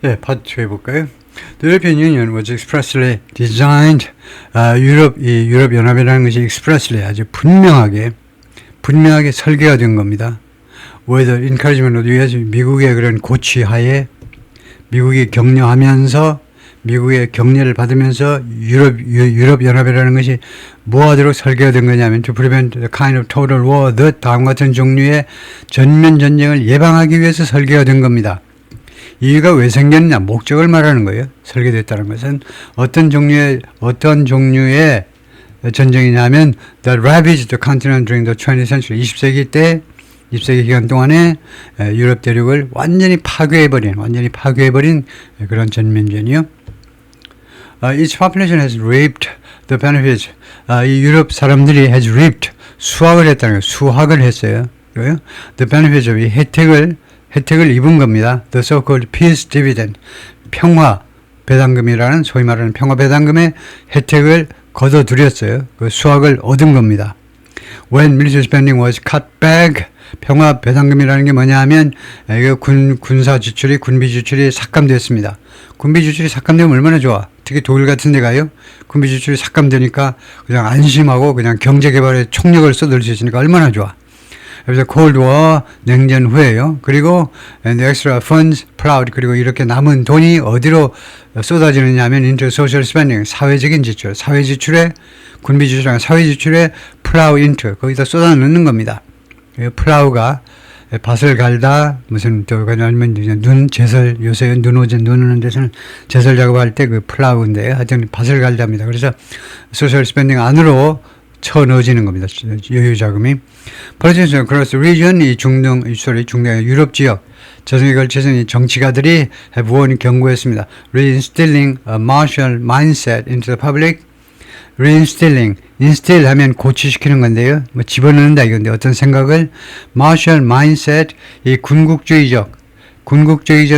네, 파트 2 해볼까요? The European Union was expressly designed. 유럽 연합이라는 것이 expressly 아주 분명하게 설계가 된 겁니다. With the encouragement of the US, 미국의 그런 고취하에 미국이 격려하면서 미국의 격려를 받으면서 유럽 연합이라는 것이 뭐 하도록 설계가 된 거냐면 to prevent the kind of total war, the 다음 같은 종류의 전면 전쟁을 예방하기 위해서 설계가 된 겁니다. 이유가 왜 생겼냐? 목적을 말하는 거예요. 설계됐다는 것은 어떤 종류의 전쟁이냐면 that ravaged the continent during the 20th century. 20세기 기간 동안에 유럽 대륙을 완전히 파괴해버린 그런 전면전이요. Its population has reaped the benefits. 이 유럽 사람들이 has reaped 수확을 했다는 거예요. 수확을 했어요. The benefits of 이 혜택을 입은 겁니다. The so-called peace dividend. 평화 배당금이라는 소위 말하는 평화 배당금의 혜택을 거둬들였어요. 그 수확을 얻은 겁니다. When military spending was cut back. 평화 배당금이라는 게 뭐냐 하면 군사 지출이 군비 지출이 삭감됐습니다. 군비 지출이 삭감되면 얼마나 좋아. 특히 독일 같은 데 가요. 군비 지출이 삭감되니까 그냥 안심하고 그냥 경제 개발에 총력을 쏟을 수 있으니까 얼마나 좋아. 그래서 Cold War 냉전 후에요. 그리고 the extra funds plowed. 그리고 이렇게 남은 돈이 어디로 쏟아지느냐 하면 into social spending. 사회적인 지출. 사회 지출에 군비 지출이랑 사회 지출에 plow into. 거기다 쏟아 넣는 겁니다. 플라우가 밭을 갈다 무슨 또 아니면 눈 제설 요새 눈 오는 데서는 제설 작업할 때 그 플라우인데 하여튼 밭을 갈다입니다. 그래서 소셜 스펜딩 안으로 쳐 넣어지는 겁니다. 여유 자금이. Politicians across the region 이 중동 유럽 지역 전역에 걸쳐서 이 정치가들이 have 경고했습니다. Reinstilling a martial mindset into the public. Reinstilling, instill 하면 고취시키는 건데요. 뭐 집어넣는다 이건데 어떤 생각을 martial mindset, 이 군국주의적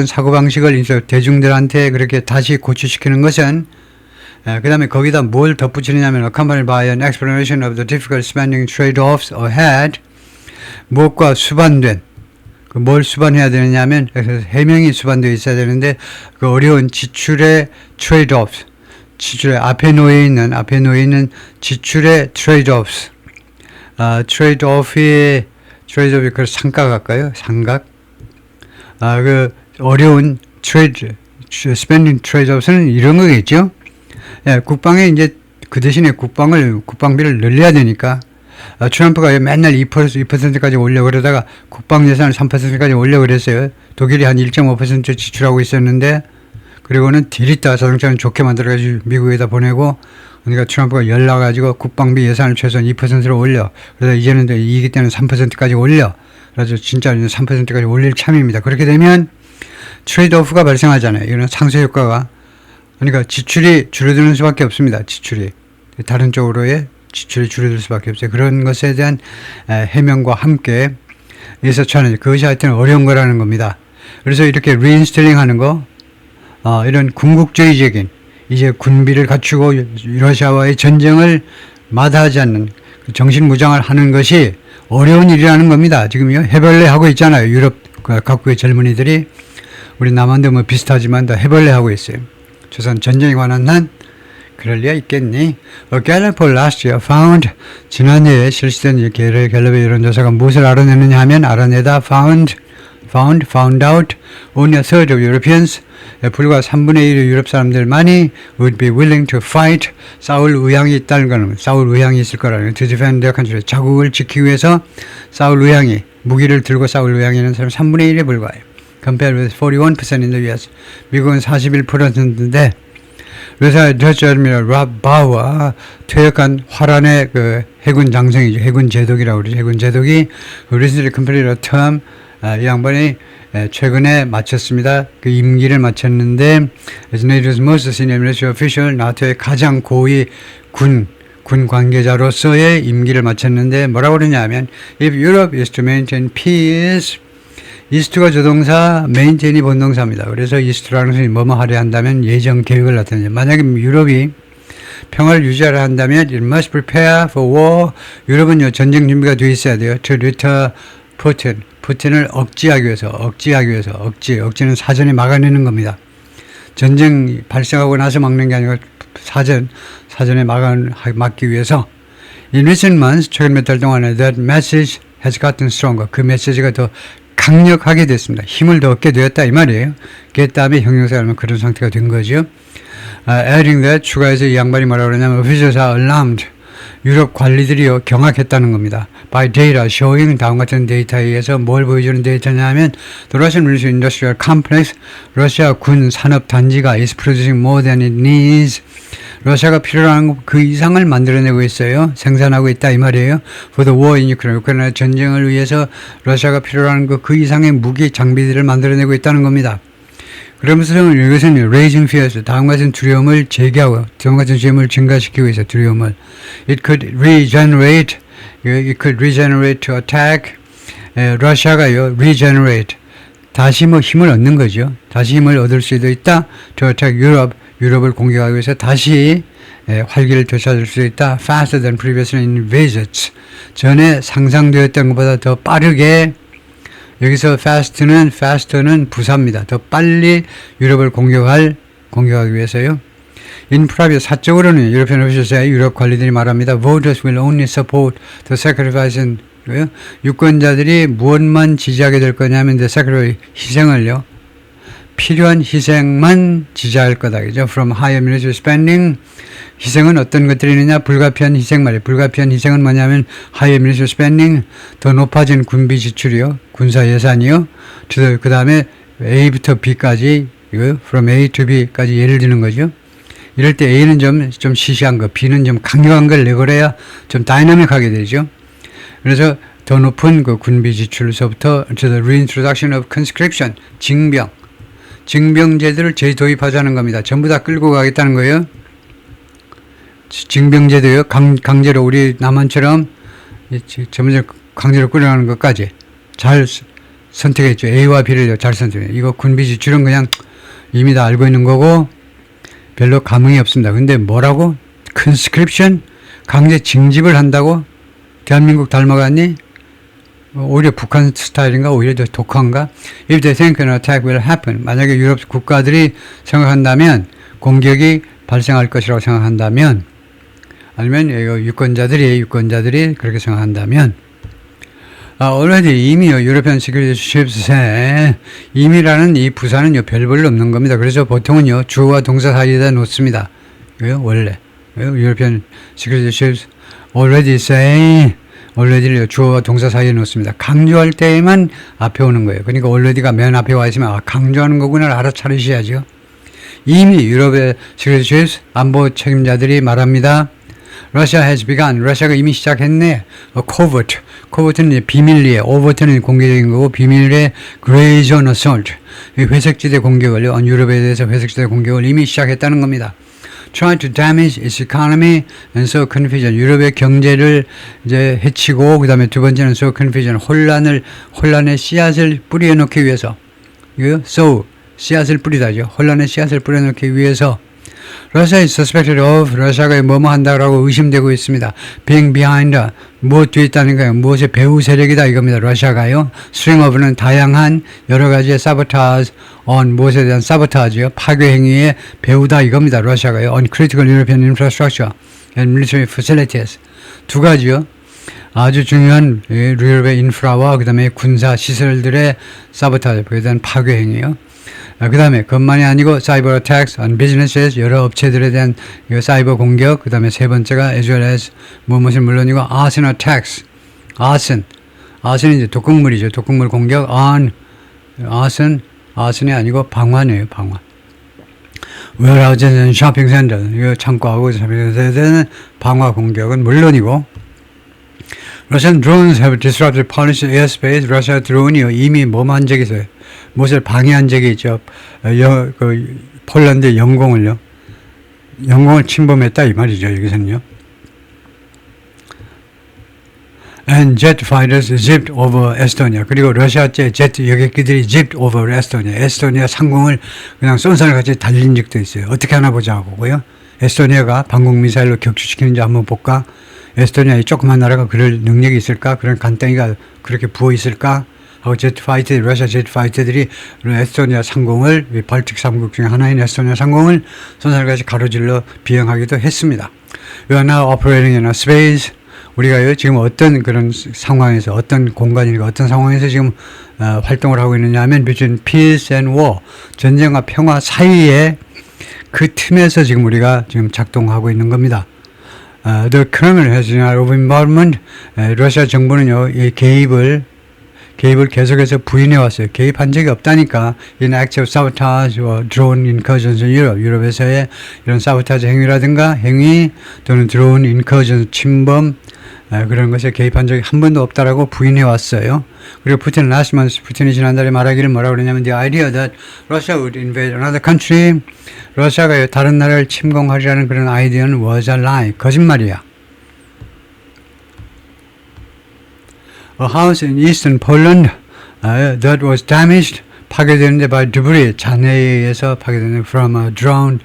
사고방식을 대중들한테 그렇게 다시 고취시키는 것은 그 다음에 거기다 뭘 덧붙이느냐면 accompanied by an explanation of the difficult spending trade-offs ahead. 무엇과 수반된 뭘 수반해야 되느냐면 해명이 수반되어 있어야 되는데 그 어려운 지출의 trade-offs 지출의 앞에 놓여 있는 지출의 트레이드오프스. 트레이드오프의 그 상각 할까요? 상각. 그 어려운 스펜딩 트레이드오프스는 이런 거겠죠. 예, 국방에 이제 그 대신에 국방비를 늘려야 되니까 트럼프가 맨날 2%까지 올려 그러다가 국방 예산을 3%까지 올려 그랬어요. 독일이 한 1.5% 지출하고 있었는데 그리고는 딜있다 자동차는 좋게 만들어가지고 미국에다 보내고 그러니까 트럼프가 열나가지고 국방비 예산을 최소한 2%로 올려. 그래서 이제는 이기 때는 3%까지 올려. 그래서 진짜 3%까지 올릴 참입니다. 그렇게 되면 트레이드오프가 발생하잖아요. 이거는 상쇄 효과가. 그러니까 지출이 줄어드는 수밖에 없습니다. 다른 쪽으로의 지출이 줄어들 수밖에 없어요. 그런 것에 대한 해명과 함께 리서치하는 그것이 하여튼 어려운 거라는 겁니다. 그래서 이렇게 리인스틸링 하는 거 이런 궁극주의적인 이제 군비를 갖추고 러시아와의 전쟁을 마다하지 않는 정신무장을 하는 것이 어려운 일이라는 겁니다. 지금요 해벌레 하고 있잖아요. 유럽 각국의 젊은이들이 우리 남한도 뭐 비슷하지만 다 해벌레 하고 있어요. 조선 전쟁에 관한 한 그럴 리가 있겠니? Gallup last year found 지난해에 실시된 갤럽의 여론조사가 무엇을 알아내느냐 하면 found out only a third of Europeans 불과 3분의 1의 유럽 사람들만이 would be willing to fight 싸울 의향이 있다는 거는 싸울 의향이 있을 거라는 to defend their country 자국을 지키기 위해서 싸울 의향이 무기를 들고 싸울 의향이 있는 사람 3분의 1에 불과해요. Compared with 41% in the US 미국은 41%인데 그래서 더치 애드미럴 랍 바우와 퇴역한 화란의 그 해군 장성이죠. 해군 제독이라고 그러죠. 해군 제독이 recently completed a term 이 양반이 최근에 마쳤습니다. 그 임기를 마쳤는데 as NATO's most senior military official, 나토의 가장 고위 군 관계자로서의 임기를 마쳤는데 뭐라고 그러냐면 if Europe is to maintain peace 이스트가 조동사, maintain이 본동사입니다. 그래서 이스트라는 것이 뭐뭐 하려 한다면 예정 계획을 나타내죠. 만약에 유럽이 평화를 유지하려 한다면 it must prepare for war. 유럽은요 전쟁 준비가 되어 있어야 돼요. to deter Putin. 푸틴을 억지는 사전에 막아내는 겁니다. 전쟁 발생하고 나서 막는 게 아니고 사전에 막기 위해서 In recent months, 최근 몇 달 동안에 that message has gotten stronger. 그 메시지가 더 강력하게 됐습니다. 힘을 더 얻게 되었다 이 말이에요. 그 다음에 형용사가 하면 그런 상태가 된 거죠. Adding that, 추가해서 이 양반이 뭐라고 그러냐면 officials are alarmed. 유럽 관리들이요 경악했다는 겁니다. By data showing 다음 같은 데이터에 의해서 뭘 보여주는 데이터냐면 The Russian Military Industrial Complex 러시아 군 산업 단지가 is producing more than it needs. 러시아가 필요로 하는 그 이상을 만들어내고 있어요. 생산하고 있다 이 말이에요. For the war in Ukraine. 우크라이나 전쟁을 위해서 러시아가 필요로 하는 그 이상의 무기 장비들을 만들어내고 있다는 겁니다. 그러면서 이것은 raising fears, 다음 같은 두려움을 제기하고 다음 같은 두려움을 증가시키고 있어요. 두려움을. It could regenerate to attack. 러시아가요 regenerate, 다시 힘을 얻는 거죠. 다시 힘을 얻을 수도 있다. to attack 유럽을 공격하기 위해서 다시 활기를 되찾을 수 있다. faster than previously envisaged. 전에 상상되었던 것보다 더 빠르게. 여기서 faster는 부사입니다. 더 빨리 유럽을 공격하기 위해서요. In private, 사적으로는 European officials, 유럽 관리들이 말합니다. Voters will only support the sacrifice and 유권자들이 무엇만 지지하게 될 거냐면 the sacrifice, 희생을요. 필요한 희생만 지지할 거다. 그죠? From higher military spending. 희생은 어떤 것들이 있느냐? 불가피한 희생 말이에요. 불가피한 희생은 뭐냐면 higher military spending, 더 높아진 군비 지출이요. 군사 예산이요. 그 다음에 A부터 B까지, from A to B까지 예를 드는 거죠. 이럴 때 A는 좀 시시한 거, B는 좀 강력한 걸 내걸어야 좀 다이나믹하게 되죠. 그래서 더 높은 그 군비 지출서부터 to the reintroduction of conscription, 징병제도를 재도입하자는 겁니다. 전부 다 끌고 가겠다는 거예요. 징병제도요. 강제로 우리 남한처럼 전부 강제로 끌어가는 것까지 잘 선택했죠. A와 B를 잘 선택해요. 이거 군비 지출은 그냥 이미 다 알고 있는 거고 별로 감흥이 없습니다. 근데 뭐라고? conscription? 강제 징집을 한다고? 대한민국 닮아갔니? 오히려 북한 스타일인가? 오히려 더 독한가? If they think an attack will happen. 만약에 유럽 국가들이 생각한다면, 공격이 발생할 것이라고 생각한다면, 아니면 유권자들이 그렇게 생각한다면, already 이미요, European Security Ships에 이미라는 이 부사는요, 별볼로 없는 겁니다. 그래서 보통은요, 주어와 동사 사이에다 놓습니다. 원래. European Security Ships already say, already를 주어와 동사 사이에 놓습니다. 강조할 때에만 앞에 오는 거예요. 그러니까 already가 맨 앞에 와 있으면 강조하는 거구나 알아차리셔야죠. 이미 유럽의 Security Ships 안보 책임자들이 말합니다. Russia has begun. 러시아가 이미 시작했네. covert는 비밀리에, overt는 공개적인 거고 비밀의 gray zone assault, 회색지대 공격을 유럽에 대해서 회색지대 공격을 이미 시작했다는 겁니다. Try to damage its economy and sow confusion. 유럽의 경제를 이제 해치고 그 다음에 두 번째는 sow confusion. 혼란의 씨앗을 뿌려놓기 위해서. sow 씨앗을 뿌리다죠. 혼란의 씨앗을 뿌려놓기 위해서. Russia is suspected of, 러시아가 뭐뭐 한다라고 의심되고 있습니다. Being behind, 무엇 뒤에 있다는가요? 무엇의 배후 세력이다 이겁니다. 러시아가요. String of는 다양한 여러 가지의 sabotage on, 무엇에 대한 sabotage요. 파괴 행위의 배후다 이겁니다. 러시아가요. On critical European infrastructure and military facilities. 두 가지요. 아주 중요한 유럽의 인프라와 그 다음에 군사 시설들의 sabotage에 대한 파괴 행위요. 그 다음에 그것만이 아니고 cyber attacks on businesses, 여러 업체들에 대한 사이버 공격, 그 다음에 세 번째가 as well as 무엇은 물론이고 arson attacks. arson이 이제 독극물이죠. 독극물 공격 on arson이 아니고 방화네요. 방화. warehouses and shopping center, 이거 창고하고 쇼핑센터에 대한 방화 공격은 물론이고 Russian drones have disrupted Polish airspace. 러시아 드론이요 이미 뭐만 적이 있어요. 무엇을 방해한 적이 있죠. 폴란드 영공을 침범했다 이 말이죠. 여기서는요. And jet fighters zipped over Estonia. 그리고 러시아제 제트 여객기들이 zipped over Estonia. 에스토니아 상공을 그냥 쏜살같이 달린 적도 있어요. 어떻게 하나 보자 하고요. 에스토니아가 방공 미사일로 격추시키는지 한번 볼까? 에스토니아 이 조그만 나라가 그럴 능력이 있을까? 그런 간땡이가 그렇게 부어 있을까? 하고 제트파이터, 러시아 제트파이터들이 에스토니아 상공을, 발틱 3국 중에 하나인 에스토니아 상공을 손살같이 가로질러 비행하기도 했습니다. We are now operating in a space. 우리가요, 지금 어떤 그런 상황에서, 어떤 공간이니까 어떤 상황에서 지금 활동을 하고 있느냐 하면 between peace and war, 전쟁과 평화 사이에 그 틈에서 지금 우리가 지금 작동하고 있는 겁니다. The Kremlin has denied of involvement. 러시아 정부는요, 이 개입을 계속해서 부인해 왔어요. 개입한 적이 없다니까. In acts of sabotage or drone incursions in Europe. 유럽에서의 이런 사보타지 행위라든가 행위 또는 drone incursion 침범 그런 것에 개입한 적이 한 번도 없다라고 부인해 왔어요. 그리고 푸틴이 지난달에 말하기를 뭐라고 그러냐면 the idea that Russia would invade another country. 러시아가 다른 나라를 침공하리라는 그런 아이디어는 was a lie. 거짓말이야. A house in eastern Poland that was damaged, 파괴되는데 by debris, 잔해에 의해서 파괴되는 from a downed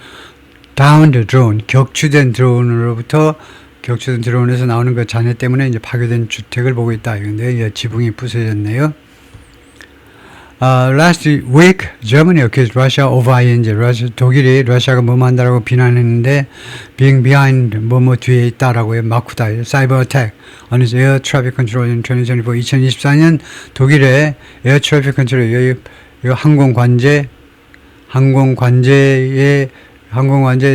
drone, 격추된 드론에서 나오는 그 잔해 때문에 이제 파괴된 주택을 보고 있다. 이건데 지붕이 부서졌네요. Last week, Germany accused Russia of ING. 독일이 러시아가 뭐뭐 한다라고 비난했는데 being behind 뭐뭐 뒤에 있다라고요. 마쿠다. Cyber attack on its air traffic control in 2024. 2024년 독일의 air traffic control, 항공관제에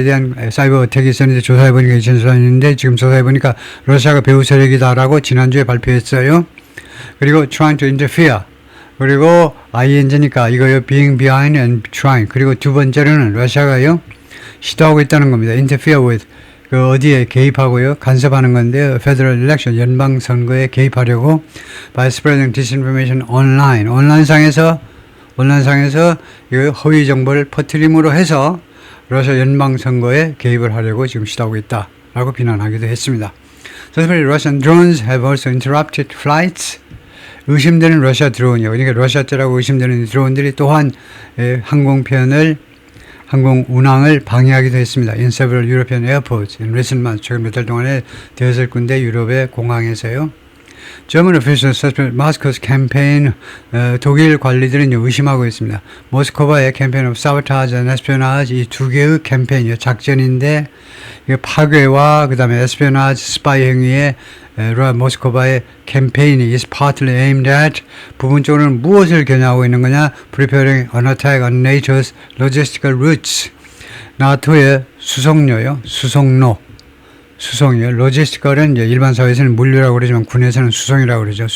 대한 사이버 어택이 있었는데 조사해보니까 2024년인데 지금 조사해보니까 러시아가 배후 세력이다라고 지난주에 발표했어요. 그리고 trying to interfere. 그리고 ING니까 이거요. being behind and trying. 그리고 두 번째로는 러시아가요. 시도하고 있다는 겁니다. interfere with. 그 어디에 개입하고요. 간섭하는 건데요. federal election. 연방선거에 개입하려고 by spreading disinformation online. 온라인상에서 이 허위 정보를 퍼뜨림으로 해서 러시아 연방선거에 개입을 하려고 지금 시도하고 있다라고 비난하기도 했습니다. Suspected Russian drones have also interrupted flights. 의심되는 러시아 드론이요. 그러니까 러시아제라고 의심되는 드론들이 또한 항공 운항을 방해하기도 했습니다. In several European airports in recent months. 최근 몇 달 동안에 5군데 유럽의 공항에서요. German officials suspect Moscow's campaign. 독일 관리들은 의심하고 있습니다. 모스크바의 캠페인 of sabotage and espionage, 이 두 개의 캠페인이요. 작전인데 파괴와 그 다음에 espionage, 스파이 행위에 모스크바의 캠페인이 is partly aimed at, 부분적으로는 무엇을 겨냥하고 있는 거냐? Preparing an attack on NATO's logistical routes. 나토의 수송로요. 수송이요. 로지스티컬은 이제 일반 사회에서는 물류라고 그러지만 군에서는 수송이라고 그러죠.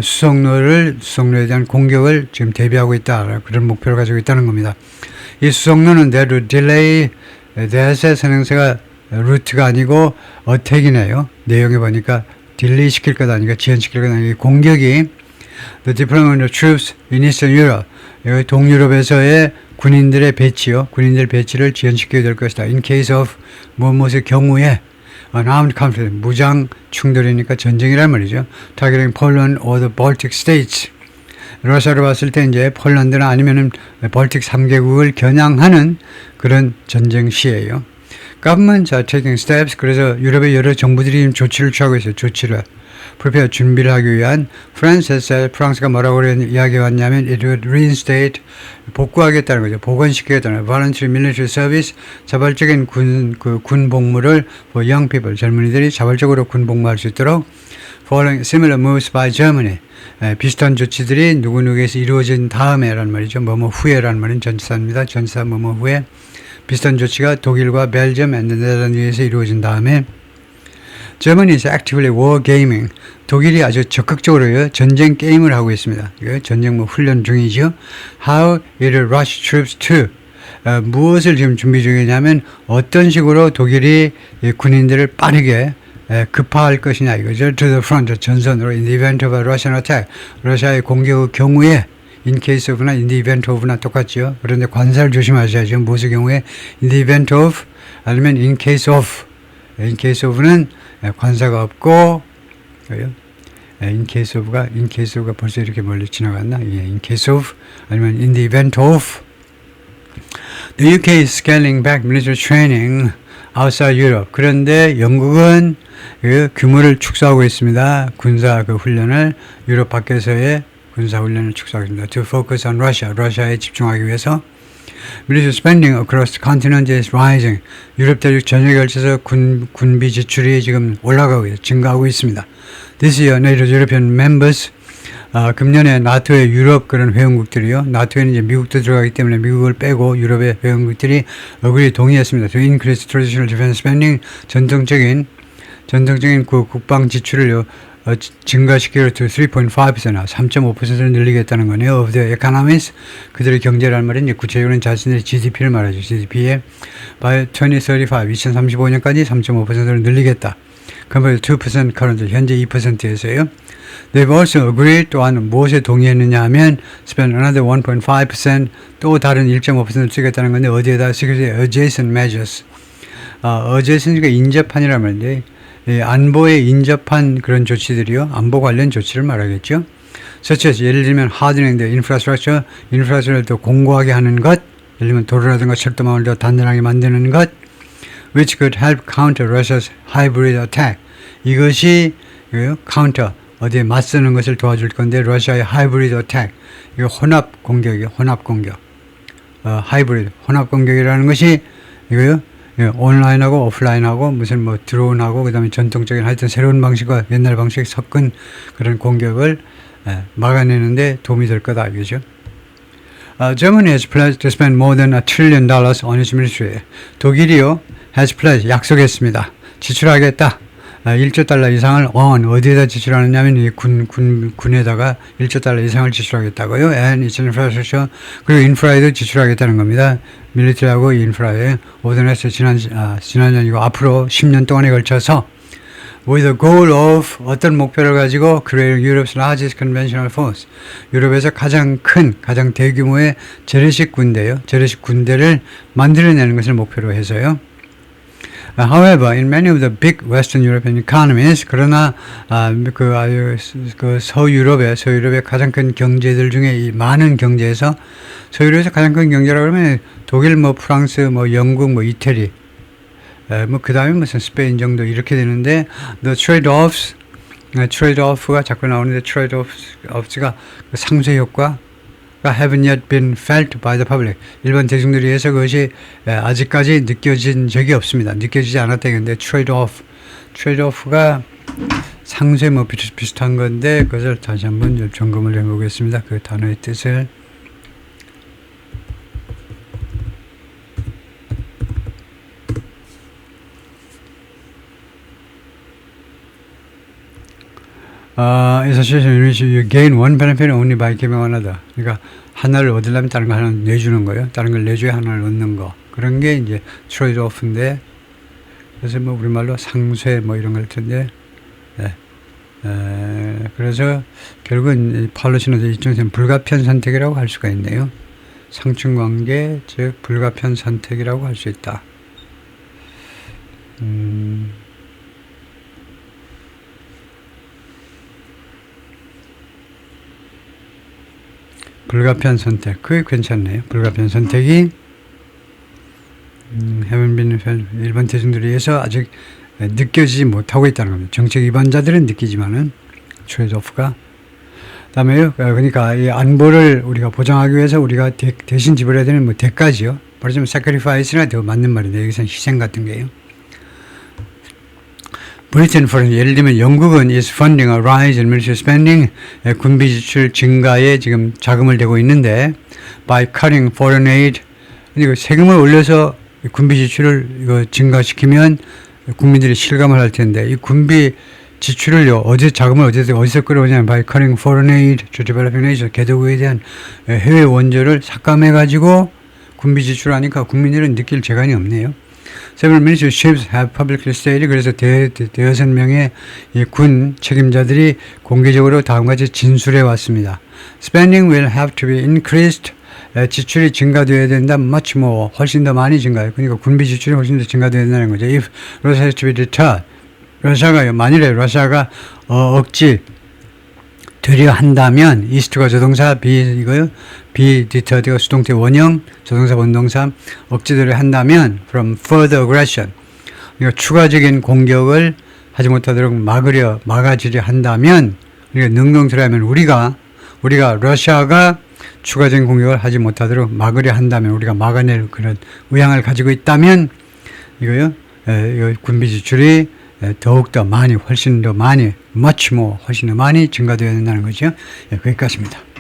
수송로에 대한 공격을 지금 대비하고 있다. 그런 목표를 가지고 있다는 겁니다. 이 수송로는 대로 딜레이, 대세 선행세가 루트가 아니고 어택이네요. 내용에 보니까 딜레이 시킬 것 아니고 지연시킬 것 아니고 공격이 The deployment of troops in Eastern Europe. 여기 동유럽에서의 군인들 배치를 지연시키게 될 것이다. In case of 무엇의 경우에 an armed conflict, 무장 충돌이니까 전쟁이란 말이죠. Targeting Poland or the Baltic states. 러시아로 봤을 때 이제 폴란드나 아니면은 발틱 3개국을 겨냥하는 그런 전쟁 시예요. Governments are taking steps. 그래서 유럽의 여러 정부들이 조치를 취하고 있어요. prepare 준비를 하기 위한 France has said, 프랑스가 뭐라고 이야기해 왔냐면 it would reinstate, 복구하겠다는 거죠. 복원시키겠다는 voluntary military service, 자발적인 군 복무를 for young people, 젊은이들이 자발적으로 군 복무할 수 있도록 following similar moves by Germany, 비슷한 조치들이 누구누구에서 이루어진 다음에란 말이죠. 뭐뭐 후에란 말은 전치사입니다. 전치사 뭐뭐 후에 비슷한 조치가 독일과 벨기엄, 네덜란드에서 이루어진 다음에 Germany is actively war gaming. 독일이 아주 적극적으로 전쟁 게임을 하고 있습니다. 전쟁 훈련 중이죠. How it will rush troops to. 무엇을 지금 준비 중이냐면 어떤 식으로 독일이 군인들을 빠르게 급파할 것이냐 이거죠. To the front, 전선으로 in the event of a Russian attack. 러시아의 공격의 경우에 in case of나 in the event of나 똑같죠. 그런데 관사를 조심하셔야죠. 무엇의 경우에 in the event of 아니면 in case of. in case of는 관사가 없고 in case of가 벌써 이렇게 멀리 지나갔나? in case of 아니면 in the event of. The UK is scaling back military training outside Europe. 그런데 영국은 규모를 축소하고 있습니다. 군사 훈련을 유럽 밖에서의 군사훈련을 축소하겠습니다. To focus on Russia, 러시아에 집중하기 위해서. Military spending across the continent is rising. 유럽 대륙 전역에 걸쳐서 군비 지출이 지금 올라가고 증가하고 있습니다. This year, NATO European members 금년에 나토의 유럽 그런 회원국들이요. 나토에는 이제 미국도 들어가기 때문에 미국을 빼고 유럽의 회원국들이 동의했습니다. To increase traditional defense spending, 전통적인 그 국방 지출을 증가시키기로 to 3.5%, 3.5%를 늘리겠다는 거네요. Of the economies, 그들의 경제란 말은 이제 구체적으로는 자신들의 GDP를 말하죠. GDP에 by 2035, 2035년까지 3.5%를 늘리겠다. compared to 2% currently, 현재 2%에서요. They've also agreed, 또한 무엇에 동의했느냐 하면 spend another 1.5%, 또 다른 1.5%를 쓰겠다는 건데 어디에다 security adjacent measures. adjacent가 인접한이란 말인데 안보에 인접한 그런 조치들이요. 안보 관련 조치를 말하겠죠. such as 예를 들면 hardening the infrastructure, 인프라스트럭처를 더 공고하게 하는 것, 예를 들면 도로라든가 철도망을 더 단단하게 만드는 것, which could help counter Russia's hybrid attack. 이것이 counter, 어디에 맞서는 것을 도와줄 건데 러시아의 hybrid attack, 이거 혼합 공격이요. 혼합 공격. hybrid, 혼합 공격이라는 것이 이거요. 온라인하고 오프라인하고 무슨 뭐 드론하고 그다음에 전통적인 하여튼 새로운 방식과 옛날 방식이 섞은 그런 공격을 막아내는데 도움이 될 거다 이거죠. Germany has pledged to spend more than $1 trillion on its military. 독일이요 has pledged 약속했습니다. 지출하겠다. 1조 달러 이상을 어디에다 지출하느냐면 이 군에다가 1조 달러 이상을 지출하겠다고요. And its infrastructure, 그리고 인프라에도 지출하겠다는 겁니다. 밀리터리하고 인프라에 오전에서 지난년이고 앞으로 10년 동안에 걸쳐서 with the goal of 어떤 목표를 가지고 creating Europe's largest conventional force. 유럽에서 가장 큰, 가장 대규모의 재래식 군대요. 재래식 군대를 만들어내는 것을 목표로 해서요. However, in many of the big Western European economies, 그러나 그 서유럽의 가장 큰 경제들 중에 이 많은 경제에서 서유럽에서 가장 큰 경제라고 하면 독일, 뭐 프랑스, 뭐 영국, 뭐 이태리, 뭐 그다음에 무슨 스페인 정도 이렇게 되는데 the trade-off가 자꾸 나오는데 trade-offs가 상쇄 효과. haven't yet been felt by the public. 일반 대중들에 의해서 그것이 아직까지 느껴진 적이 없습니다. 느껴지지 않았다. 근데 trade-off가 상쇄 뭐 비슷한 건데 그것을 다시 한번 점검을 해보겠습니다. 그 단어의 뜻을. is a situation in which you gain one benefit only by giving another. 그러니까 하나를 얻으려면 다른 거 하나 내주는 거예요. 다른 걸 내줘야 하나를 얻는 거. 그런 게 이제 트레이드-오프인데, 그래서 뭐 우리말로 상쇄 뭐 이런 걸 텐데, 그래서 결국은 폴리시는 이쪽에서는 불가피한 선택이라고 할 수가 있네요. 상충관계, 즉 불가피한 선택이라고 할 수 있다. 불가피한 선택, 그게 괜찮네요. 불가피한 선택이 haven't been felt, 일반 대중들에 의해서 아직 느껴지지 못하고 있다는 겁니다. 정책 위반자들은 느끼지만은 트레이드-오프가. 그다음에 그러니까 이 안보를 우리가 보장하기 위해서 우리가 대신 지불해야 되는 뭐 대가지요. 말하자면 sacrifice나 더 맞는 말인데 여기서는 희생 같은 게요. 브리튼, 예를 들면 영국은 is funding a rise in military spending, 군비 지출 증가에 지금 자금을 대고 있는데 by cutting foreign aid, 그러니까 세금을 올려서 군비 지출을 이거 증가시키면 국민들이 실감을 할 텐데 이 군비 지출을요 자금을 어디서 끌어오냐면 by cutting foreign aid to developing nations, 개도국에 대한 해외 원조를 삭감해 가지고 군비 지출하니까 국민들은 느낄 재간이 없네요. Several military chiefs have publicly stated, 그래서 대여섯 명의 군 책임자들이 공개적으로 다음과 같이 진술해 왔습니다. Spending will have to be increased. 지출이 증가되어야 된다. Much more. 훨씬 더 많이 증가해요. 그러니까 군비 지출이 훨씬 더 증가되어야 된다는 거죠. If Russia has to be deterred. 만일에 러시아가 억지 되려 한다면 이스트가 조동사 이거요. deterred가 수동태 원형, 조동사 원동사 억지되려 한다면 from further aggression. 그러니까 추가적인 공격을 하지 못하도록 막아지려 한다면, 그러니까 능동적으로 하면 우리가 우리가 러시아가 추가적인 공격을 하지 못하도록 막으려 한다면, 우리가 막아낼 그런 의향을 가지고 있다면 이거요, 이거 군비 지출이 더욱더 많이, 훨씬 더 많이, much more, 훨씬 더 많이 증가되어야 된다는 거죠. 거기까지입니다.